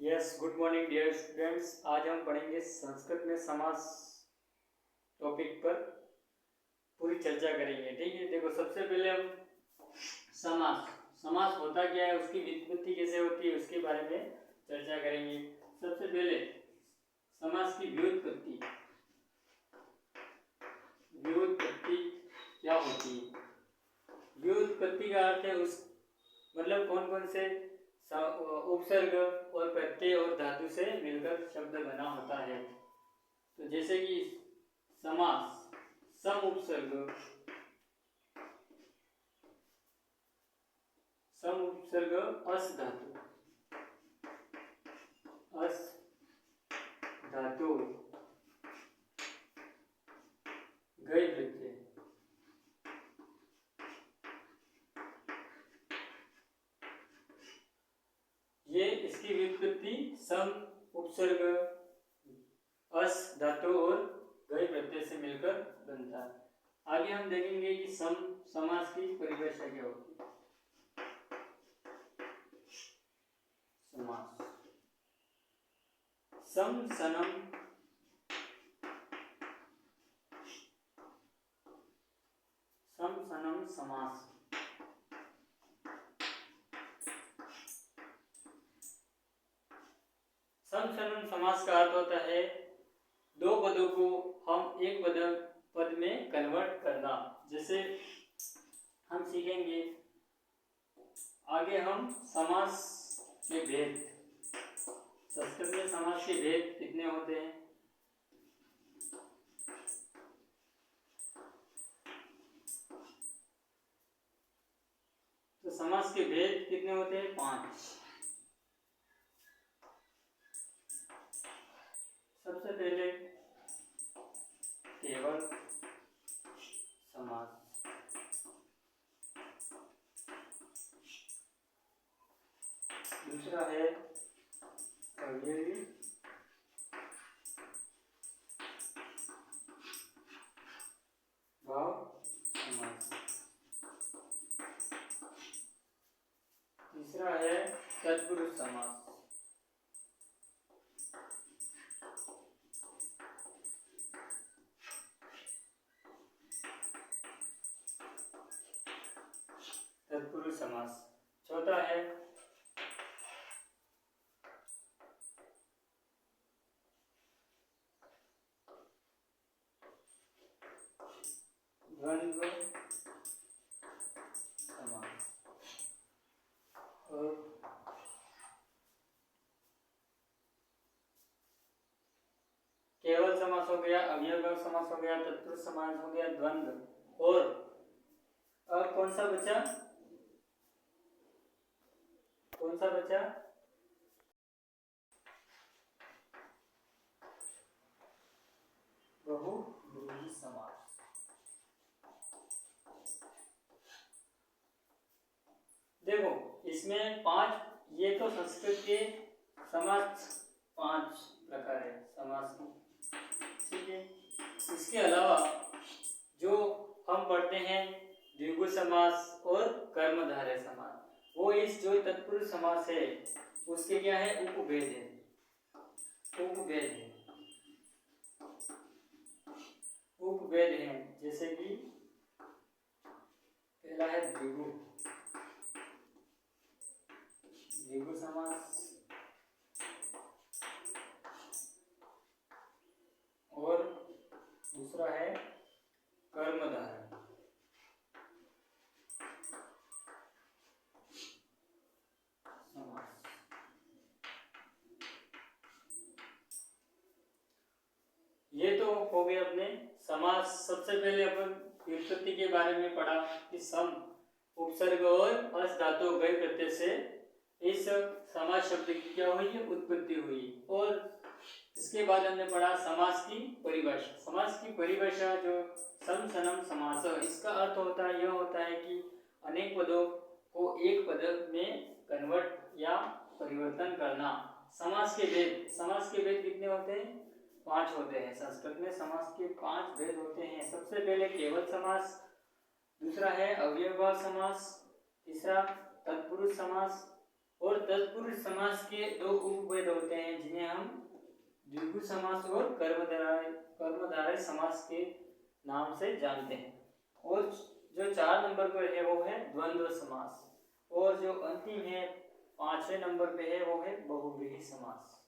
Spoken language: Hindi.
Yes, good morning dear students. आज हम पढ़ेंगे संस्कृत में समास टॉपिक पर पूरी चर्चा करेंगे। ठीक है, देखो सबसे पहले हम समास समास होता क्या है, उसकी व्युत्पत्ति कैसे होती है, उसके बारे में चर्चा करेंगे। सबसे पहले समास की व्युत्पत्ति व्युत्पत्ति क्या होती है। व्युत्पत्ति का अर्थ है उस मतलब कौन कौन से उपसर्ग और प्रत्यय और धातु से मिलकर शब्द बना होता है। तो जैसे कि समास सम उपसर्ग अस धातु गई प्रत्यय, ये इसकी व्युत्पत्ति सम उपसर्ग अस धातु और गई प्रत्यय से मिलकर बनता है। आगे हम देखेंगे कि समास की परिभाषा क्या होती है। समास सम सनम समास। समसनम समास का अर्थ होता है दो पदों को हम एक पद में कन्वर्ट करना। जैसे हम सीखेंगे आगे हम समास के भेद, संस्कृत में समास के भेद कितने होते हैं। तो समास के भेद कितने होते हैं? 5। सबसे पहले केवल समास, दूसरा है अवयवी भाव समास, तीसरा है तत्पुरुष समास, चौथा है द्वंद्व समास और केवल समास हो गया, अव्ययभाव समास हो गया, तत्पुरुष समास हो गया, द्वंद्व और कौन सा बचा? बहुब्रूही समास। देखो इसमें 5, ये तो संस्कृत के समास 5 प्रकार है समास की। ठीक है, इसके अलावा जो हम पढ़ते हैं द्विगु समास और कर्मधारय समास, वो इस जो तत्पुरुष समास है उसके क्या है? उपभेद है। जैसे कि पहला है द्विगु समास और दूसरा है कर्मधारय। ये तो हो गए अपने समास। सबसे पहले अपन व्युत्पत्ति के बारे में पढ़ा कि सम उपसर्ग और अस धातु गई प्रत्यय से इस समास शब्द की क्या हुई है? उत्पत्ति हुई। और इसके बाद हमने पढ़ा समास की परिभाषा। समास की परिभाषा जो सम सनम समास, इसका अर्थ होता है, यह होता है कि अनेक पदों को एक पद में कन्वर्ट या परिवर्तन करना। समास के भेद कितने होते हैं? 5 होते हैं। संस्कृत में समास के 5 भेद होते हैं। सबसे पहले केवल समास, दूसरा है अव्ययभाव समास, तीसरा तत्पुरुष समास, और तत्पुरुष समास के दो उपभेद होते हैं जिन्हें हम द्विगु समास और कर्मधारय समास के नाम से जानते हैं। और जो 4 नंबर पर है वो है द्वंद्व समास, और जो अंतिम है 5वें नंबर पे है वो है बहुव्रीहि समास।